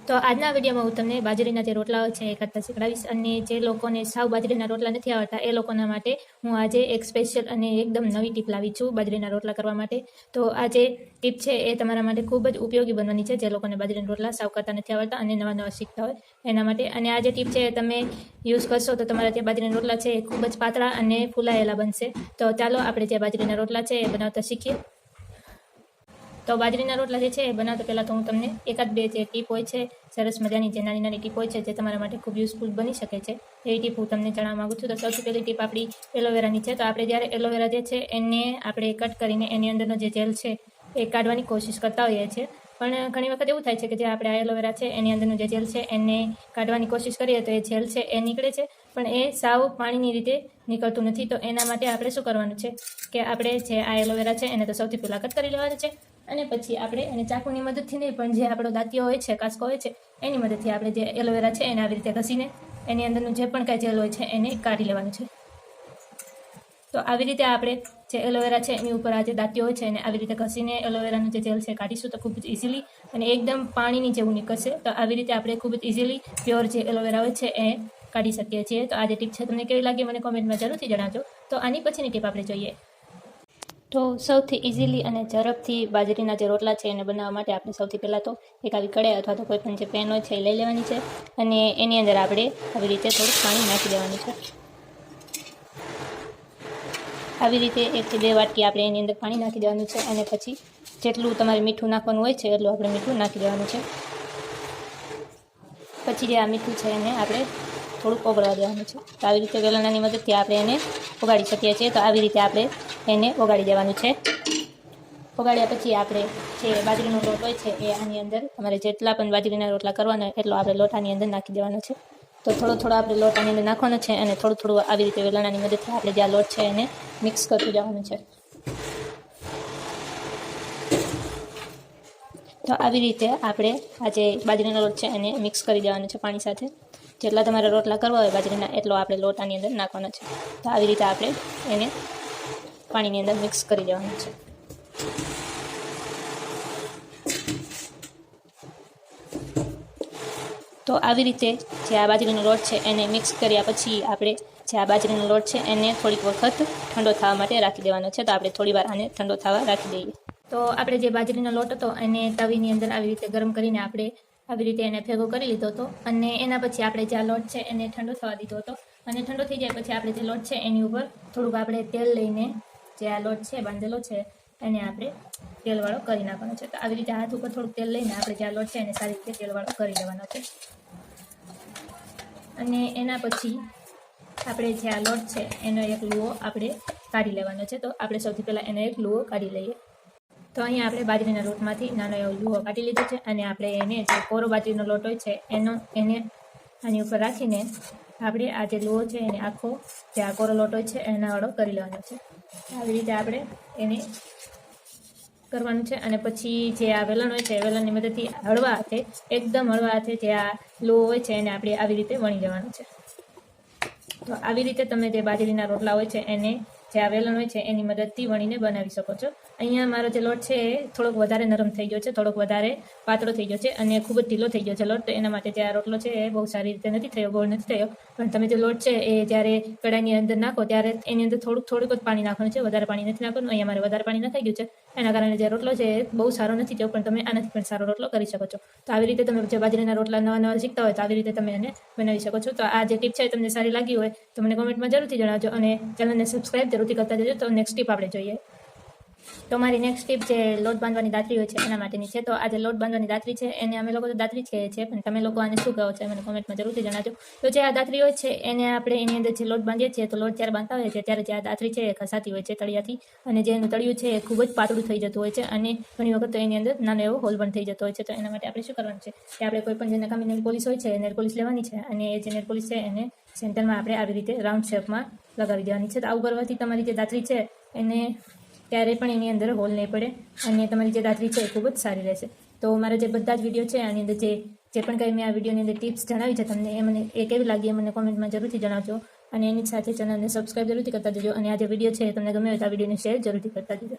તો આજના વિડીયોમાં હું તમને બાજરીના જે રોટલા હોય છે એ કરતા શીખડાવીશ અને જે લોકોને સાવ બાજરીના રોટલા નથી આવડતા એ લોકોના માટે હું આજે એક સ્પેશિયલ અને એકદમ નવી ટીપ લાવી છું બાજરીના રોટલા કરવા માટે. તો આ જે ટીપ છે એ તમારા માટે ખૂબ જ ઉપયોગી બનવાની છે જે લોકોને બાજરીના રોટલા સાવ કરતા નથી આવડતા અને નવા નવા શીખતા હોય એના માટે. અને આ જે ટીપ છે તમે યુઝ કરશો તો તમારા જે બાજરીના રોટલા છે એ ખૂબ જ પાતળા અને ફૂલાયેલા બનશે. તો ચાલો આપણે જે બાજરીના રોટલા છે એ બનાવતા શીખીએ. તો બાજરીના રોટલા જે છે એ બનાવતા પહેલાં તો હું તમને એકાદ બે જે ટીપ હોય છે સરસ મજાની જે નાની નાની ટીપ હોય છે જે તમારા માટે ખૂબ યુઝફુલ બની શકે છે એ ટીપ હું તમને જણાવવા માગું છું. તો સૌથી પહેલી ટીપ આપણી એલોવેરાની છે. તો આપણે જ્યારે એલોવેરા જે છે એને આપણે કટ કરીને એની અંદરનો જે જેલ છે એ કાઢવાની કોશિશ કરતા હોઈએ છીએ, પણ ઘણી વખત એવું થાય છે કે જે આપણે આ એલોવેરા છે એની અંદરનું જે જેલ છે એને કાઢવાની કોશિશ કરીએ તો એ જેલ છે એ નીકળે છે, પણ એ સાવ પાણીની રીતે નીકળતું નથી. તો એના માટે આપણે શું કરવાનું છે કે આપણે જે આ એલોવેરા છે એને તો સૌથી પહેલાં કટ કરી લેવાનું છે અને પછી આપણે એને ચાકુની મદદથી નહીં પણ જે આપણો દાંતિયો હોય છે, કાસ્કો હોય છે એની મદદથી આપણે જે એલોવેરા છે એને આવી રીતે ઘસીને એની અંદરનું જે પણ કાંઈ જેલ હોય છે એને કાઢી લેવાનું છે. તો આવી રીતે આપણે જે એલોવેરા છે એની ઉપર આ જે દાંતિયો હોય છે એને આવી રીતે ઘસીને એલોવેરાનું જે જેલ છે કાઢીશું તો ખૂબ જ ઇઝીલી અને એકદમ પાણીની જેવું નીકળશે. તો આવી રીતે આપણે ખૂબ જ ઇઝીલી પ્યોર જે એલોવેરા હોય છે એ કાઢી શકીએ છીએ. તો આ જે ટીપ છે તમને કેવી લાગી મને કોમેન્ટમાં જરૂરથી જણાવજો. તો આની પછીની ટીપ આપણે જોઈએ. તો સૌથી ઇઝીલી અને ઝડપથી બાજરીના જે રોટલા છે એને બનાવવા માટે આપણે સૌથી પહેલાં તો એક આવી કડાઈ અથવા તો કોઈ પણ જે પેન હોય છે એ લઈ લેવાની છે અને એની અંદર આપણે આવી રીતે થોડુંક પાણી નાખી દેવાનું છે. આવી રીતે 1 થી 2 વાટકી આપણે એની અંદર પાણી નાખી દેવાનું છે અને પછી જેટલું તમારે મીઠું નાખવાનું હોય છે એટલું આપણે મીઠું નાખી દેવાનું છે. પછી જે આ મીઠું છે એને આપણે થોડુંક ઓગળવા દેવાનું છે. તો આવી રીતે વેલણાની મદદથી આપણે એને ઓગાળી શકીએ છીએ. તો આવી રીતે આપણે એને ઓગાળી દેવાનું છે. ઓગાળ્યા પછી આપણે જે બાજરીનો લોટ હોય છે એ આની અંદર તમારે જેટલા પણ બાજરીના રોટલા કરવાના એટલો આપણે લોટ આની અંદર નાખી દેવાનો છે. તો થોડો થોડો આપણે લોટ આની અંદર નાખવાનો છે અને થોડું થોડું આવી રીતે વેલણાની મદદથી આપણે જે આ લોટ છે એને મિક્સ કરતું જવાનું છે. તો આવી રીતે આપણે આ જે બાજરીનો લોટ છે એને મિક્સ કરી દેવાનો છે પાણી સાથે. જેટલા તમારે રોટલા કરવા હોય બાજરીના એટલો આપણે લોટ આની અંદર નાખવાનો છે. તો આવી રીતે આપણે એને પાણીની અંદર મિક્સ કરી દેવાનું છે. તો આવી રીતે જે આ બાજરીનો લોટ છે એને મિક્સ કર્યા પછી આપણે જે આ બાજરીનો લોટ છે એને થોડીક વખત ઠંડો થવા માટે રાખી દેવાનો છે. તો આપણે થોડી વાર આને ઠંડો થવા રાખી દઈએ. તો આપણે જે બાજરીનો લોટ હતો એને તવીની અંદર આવી રીતે ગરમ કરીને આપણે આવી રીતે એને ભેગો કરી લીધો હતો અને એના પછી આપણે જે આ લોટ છે એને ઠંડો થવા દીધો હતો અને ઠંડો થઈ જાય પછી આપણે જે લોટ છે એની ઉપર થોડુંક આપણે તેલ લઈને જે આ લોટ છે બાંધેલો છે એને આપણે તેલવાળો કરી નાખવાનો છે. તો આવી રીતે હાથ ઉપર થોડુંક તેલ લઈને આપણે જે આ લોટ છે એને સારી રીતે તેલવાળો કરી લેવાનો છે અને એના પછી આપણે જે આ લોટ છે એનો એક લુઓ આપણે કાઢી લેવાનો છે. તો આપણે સૌથી પહેલાં એનો એક લુઓ કાઢી લઈએ. તો અહીંયા આપણે બાજરીના લોટમાંથી નાનો એવો લુઓ કાઢી લીધો છે અને આપણે એને જે કોરો બાજરીનો લોટ હોય છે એને આની ઉપર રાખીને આપણે આ જે લુઓ છે એને આખો જે આ કોરો લોટ હોય છે એના વાળો કરી લેવાનો છે. આવી રીતે આપણે એને કરવાનું છે અને પછી જે આ વેલણ હોય છે વેલણની મદદથી હળવા હાથે એકદમ હળવા હાથે જે આ લુઓ હોય છે એને આપણે આવી રીતે વણી લેવાનું છે. તો આવી રીતે તમે જે બાજરીના રોટલા હોય છે એને જે આ વેલણ હોય છે એની મદદથી વણીને બનાવી શકો છો. અહીંયા મારો જે લોટ છે એ થોડોક વધારે નરમ થઈ ગયો છે, થોડોક વધારે પાતળો થઈ ગયો છે અને ખૂબ જ ઢીલો થઈ ગયો છે લોટ. તો એના માટે જે આ રોટલો છે એ બહુ સારી રીતે નથી થયો, ગોળ નથી થયો. પણ તમે જે લોટ છે એ જ્યારે કડાઈની અંદર નાખો ત્યારે એની અંદર થોડુંક જ પાણી નાખવાનું છે, વધારે પાણી નથી નાખવાનું. અહીંયા મારે વધારે પાણી નખાઈ ગયું છે એના કારણે જે રોટલો છે એ બહુ સારો નથી થયો, પણ તમે આનાથી પણ સારો રોટલો કરી શકો છો. તો આવી રીતે તમે જે બાજરીના રોટલા નવા નવા શીખતા હોય તો આવી રીતે તમે એને બનાવી શકો છો. તો આ જે ટીપ છે તમને સારી લાગી હોય તો મને કોમેન્ટમાં જરૂરથી જણાવજો અને ચેનલને સબસ્ક્રાઈબ જરૂરથી કરતા જજો. તો નેક્સ્ટ ટીપ આપણે જોઈએ. તો મારી નેક્સ્ટ ટીપ જે લોટ બાંધવાની દાતરી હોય છે એના માટેની છે. તો આ જે લોટ બાંધવાની દાતરી છે એને અમે લોકો તો દાતરી જ કહીએ છીએ, પણ તમે લોકો આને શું કહો છો મને કોમેન્ટમાં જરૂરથી જણાવજો. તો જે આ દાતરી હોય છે એને આપણે એની અંદર જે લોટ બાંધીએ છીએ તો લોટ જ્યારે બાંધતા હોય છે ત્યારે જે આ દાતરી છે એ ઘસાતી હોય છે તળિયાથી અને જે એનું તળિયું છે એ ખૂબ જ પાતળું થઈ જતું હોય છે અને ઘણી વખત તો એની અંદર નાનો એવો હોલ પણ થઈ જતો હોય છે. તો એના માટે આપણે શું કરવાનું છે કે આપણે કોઈ પણ જે નકામી નેલ પોલિશ હોય છે નેલ પોલિશ લેવાની છે અને એ જે નેલ પોલિશ છે એને સેન્ટરમાં આપણે આવી રીતે રાઉન્ડ શેપમાં લગાવી દેવાની છે. તો આવું કરવાથી તમારી જે દાતરી છે એને ક્યારેય પણ એની અંદર હોલ નહીં પડે અને તમારી જે દાતરી છે એ ખૂબ જ સારી રહેશે. તો મારા જે બધા જ વિડીયો છે આની અંદર જે પણ કંઈ મેં આ વિડીયોની અંદર ટિપ્સ જણાવી છે તમને એ મને એ કેવી લાગી એ મને કોમેન્ટમાં જરૂરથી જણાવજો અને એની સાથે ચેનલને સબસ્ક્રાઈબ જરૂરથી કરતા જજો અને આ જે વિડીયો છે તમને ગમે હોય તો આ વિડીયોને શેર જરૂરથી કરતા જજો.